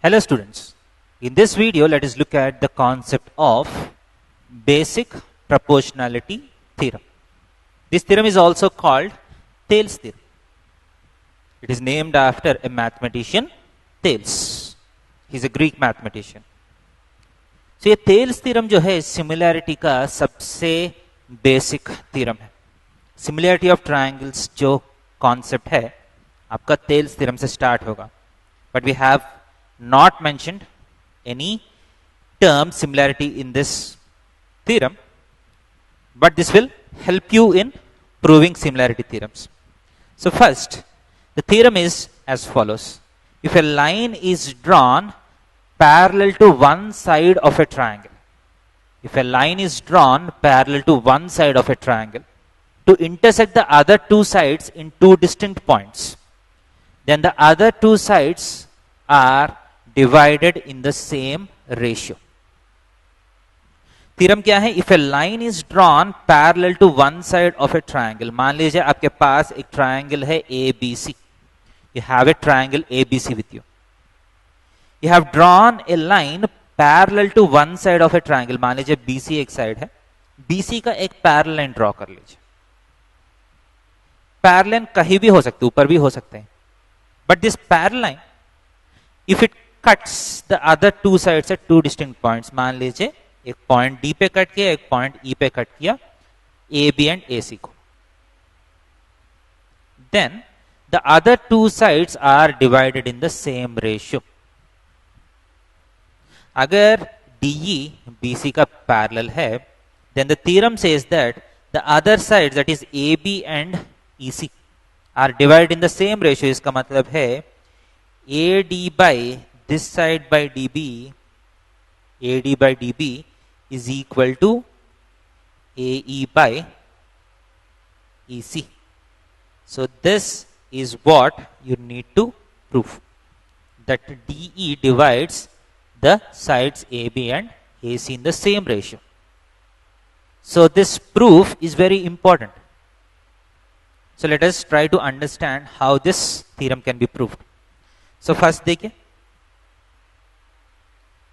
Hello students, in this video let us look at the concept of basic proportionality theorem. This theorem is also called Thales theorem. It is named after a mathematician Thales. He is a Greek mathematician. So ये Thales theorem जो है similarity का सबसे basic theorem है. Similarity of triangles जो concept है आपका Thales theorem से स्टार्ट होगा. But we have not mentioned any term similarity in this theorem, but this will help you in proving similarity theorems. So first, the theorem is as follows. If a line is drawn parallel to one side of a triangle, if a line is drawn parallel to one side of a triangle to intersect the other two sides in two distinct points, then the other two sides are divided in the same ratio. Theorem क्या है? If a line is drawn parallel to one side of a triangle. मान लीजिए आपके पास एक triangle है ABC. You have a triangle ABC with you. You have drawn a line parallel to one side of a triangle. मान लीजिए BC एक side है. BC का एक पैरेलल लाइन ड्रॉ कर लीजिए. पैरेलल लाइन कहीं भी हो सकती है, ऊपर भी हो सकते हैं. But this parallel line if it cuts the other two sides at two distinct points, मान लीजिए एक पॉइंट D पे कट किया, एक पॉइंट E पे कट किया, AB and AC को, then the other two sides are divided in the same ratio. अगर DE BC का पैरेलल है, then the theorem says that the other sides, that is AB and EC, are divided in the same ratio. इसका मतलब है AD by this side by DB, AD by DB is equal to AE by EC. So this is what you need to prove, that DE divides the sides AB and AC in the same ratio. So this proof is very important. So let us try to understand how this theorem can be proved. So first देखिए,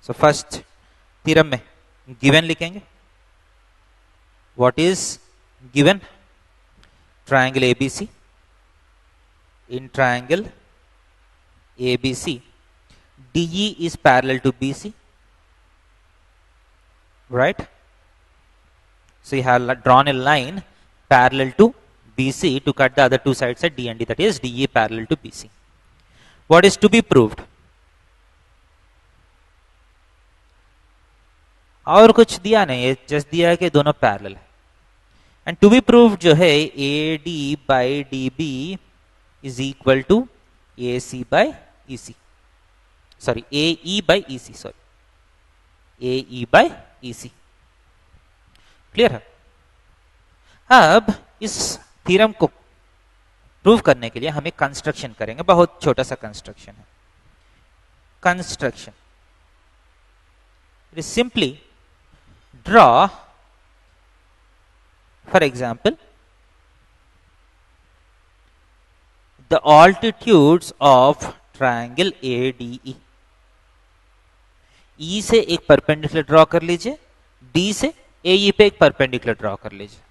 so first theorem में given लिखेंगे. What is given? Triangle ABC. In triangle ABC, DE is parallel to BC, right? So you have drawn a line parallel to BC to cut the other two sides at D and D, that is DE parallel to BC. What is to be proved? और कुछ दिया नहीं, ये just दिया है कि दोनों parallel है. एंड टू बी प्रूव्ड जो है AD by DB is equal to AC by EC, sorry AE by EC, sorry AE by EC. Clear है? अब इस थ्योरम को प्रूव करने के लिए हम एक कंस्ट्रक्शन करेंगे. बहुत छोटा सा कंस्ट्रक्शन है. Construction it is simply draw, for example, the altitudes of triangle ADE. E से एक परपेंडिकुलर ड्रॉ कर लीजिए, D से AE पे एक परपेंडिकुलर ड्रॉ कर लीजिए.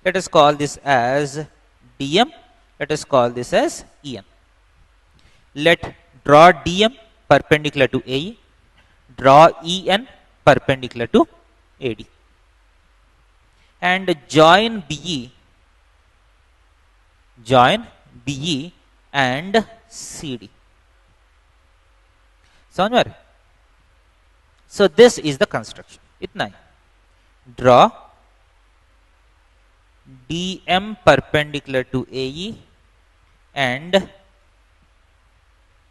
Let us call this as DM. Let us call this as EN. Let draw DM perpendicular to AE, draw EN perpendicular to AD, and join BE and CD. समझ में आ रहा है? So this is the construction. इतना ही. Draw DM perpendicular to AE and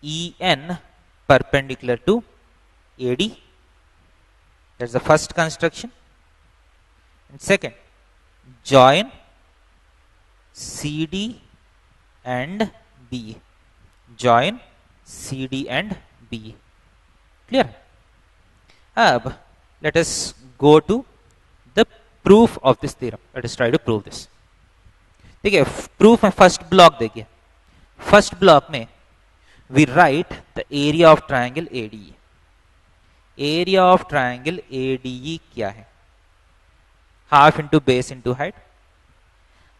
EN perpendicular to AD. That's the first construction. And second, join CD and BE. Join CD and BE. Clear? Ab, let us go to the proof of this theorem. Let us try to prove this. देखिए, proof में first block देखिए. First block में we write the area of triangle ADE. Area of triangle ADE क्या है? Half into base into height.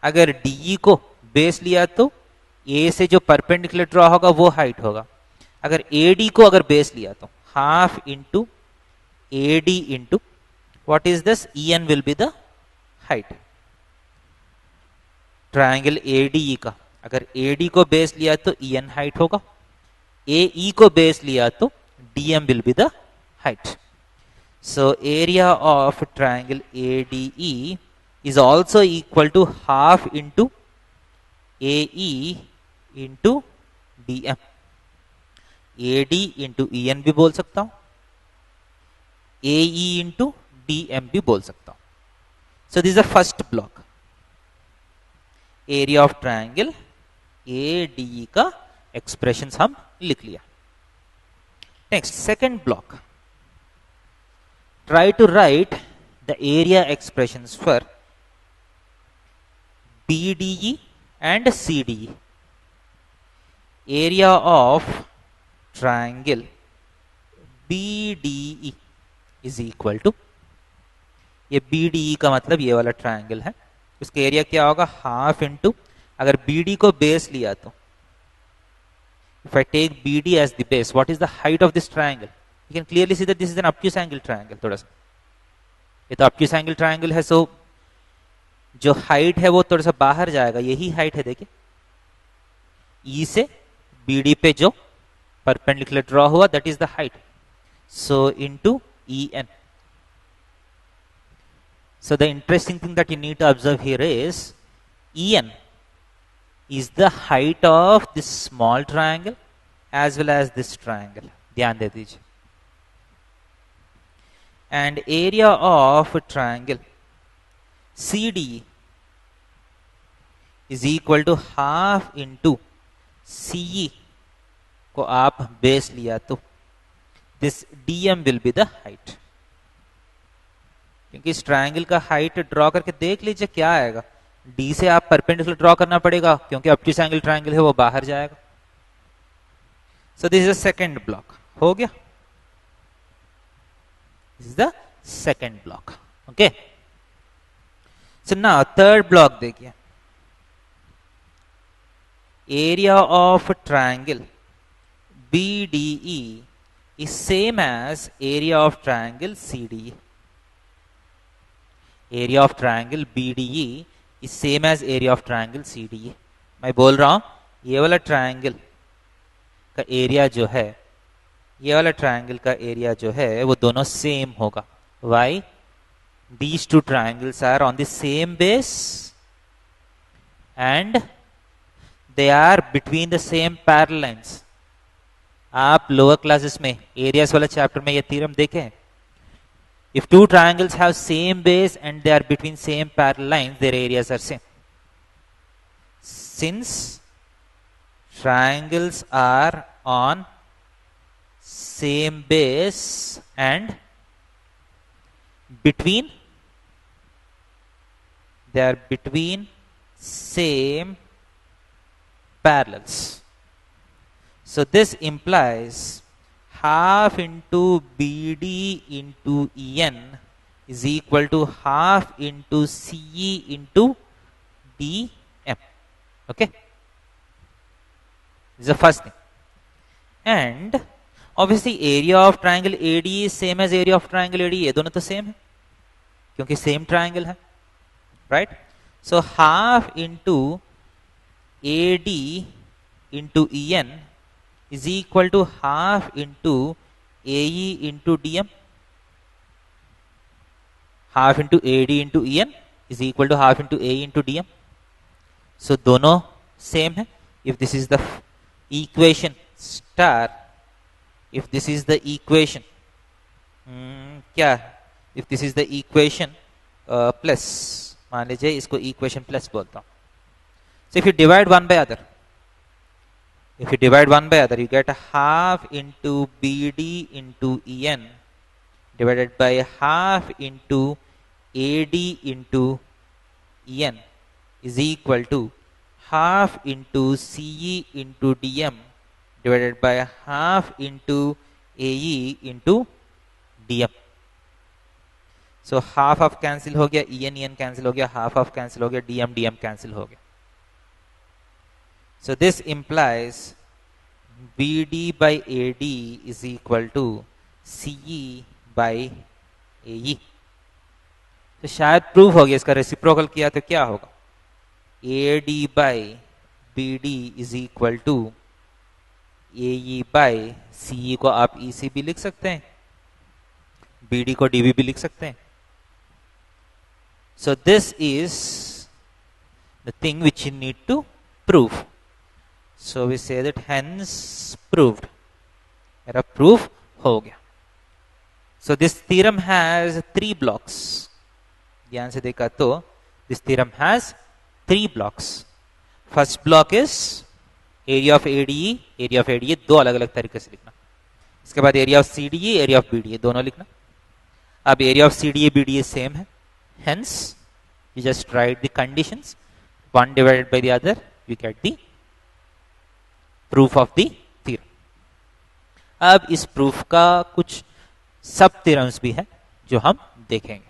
अगर DE को base लिया तो A से जो परपेंडिकुलर ड्रॉ होगा वो हाइट होगा. अगर AD को अगर बेस लिया तो half into AD into what is this? EN will be the height. Triangle ADE का अगर AD को बेस लिया तो EN हाइट होगा. AE को बेस लिया तो DM will be the height. So area of triangle ADE is also equal to half into AE into DM. AD into EN भी बोल सकता हूं, AE into DM भी बोल सकता हूं. So this is the first block. Area of triangle ADE का expressions हम लिख लिया. Next second block. Try to write the area expressions for BDE and CDE. Area of triangle BDE is equal to, ये BDE का मतलब ये वाला triangle है, उसका एरिया क्या होगा? हाफ इंटू, अगर BD को बेस लिया तो if I take BD as the base, what is the height of this triangle? You can clearly see that this is an obtuse angle triangle. थोड़ा सा ये तो obtuse angle triangle है, so जो height है वो थोड़ा सा बाहर जाएगा. यही हाइट है, देखिए E से BD पे जो परपेंडिकुलर ड्रॉ हुआ that is the height. So into EN. So the interesting thing that you need to observe here is EN is the height of this small triangle as well as this triangle. ध्यान दे दीजिए. And area of triangle CDE is equal to half into CE को आप base लिया तो this DM will be the height. क्योंकि इस triangle का height draw करके देख लीजिए क्या आएगा. D से आप परपेंडिकुलर ड्रॉ करना पड़ेगा क्योंकि ऑब्ट्यूस एंगल ट्राइंगल है, वो बाहर जाएगा. So this is the second block. हो गया, this is the second block. Okay, so now third block देखिए. Area of triangle BDE is same as area of triangle CDE. Area of triangle BDE is same as area of triangle CDE. मैं बोल रहा हूं ये वाला triangle का area जो है, ये वाला ट्राइंगल का एरिया जो है वो दोनों सेम होगा. Why? These two triangles are on the same base and they are between the same parallel lines. आप लोअर क्लासेस में एरियाज वाला चैप्टर में ये थ्योरम देखें. If two triangles have same base and they are between same parallel lines, their areas are same. Since triangles are on same base and between, they are between same parallels. So this implies half into BD into EN is equal to half into CE into DM. Okay, this is the first thing. And obviously area of triangle ADE is same as area of triangle ADE. ये दोनों तो same है क्योंकि same triangle है, right? So half into AD into EN is equal to half into AE into DM. Half into AD into EN is equal to half into AE into DM. So दोनों same है. If this is the equation star, if this is the equation क्या, if this is the equation plus, मान लीजिए इसको equation plus बोलता हूं. So if you divide one by other, if you divide one by other, you get a half into BD into EN divided by half into AD into EN is equal to half into CE into DM divided by half into AE into DM. So half of cancel हो गया, EN cancel हो गया, half of cancel हो गया, DM cancel हो गया. So this implies BD by AD is equal to CE by AE. तो शायद प्रूफ हो गया, इसका रेसिप्रोकल किया तो क्या होगा, AD by BD is equal to AE by CE को आप EC भी लिख सकते हैं, BD को DB भी लिख सकते हैं. So this is the thing which you need to prove. So we say that hence proved. मेरा proof हो गया. So this theorem has 3 blocks. ध्यान से देखा तो this theorem has 3 blocks. First block is area of ADE, area of ADE दो अलग अलग तरीके से लिखना. इसके बाद area of CDE, area of BDE दोनों लिखना. अब area of CDE BDE same है, hence you just write the conditions, one divided by the other, you get the proof of the theorem. अब इस proof का कुछ सब theorems भी है जो हम देखेंगे.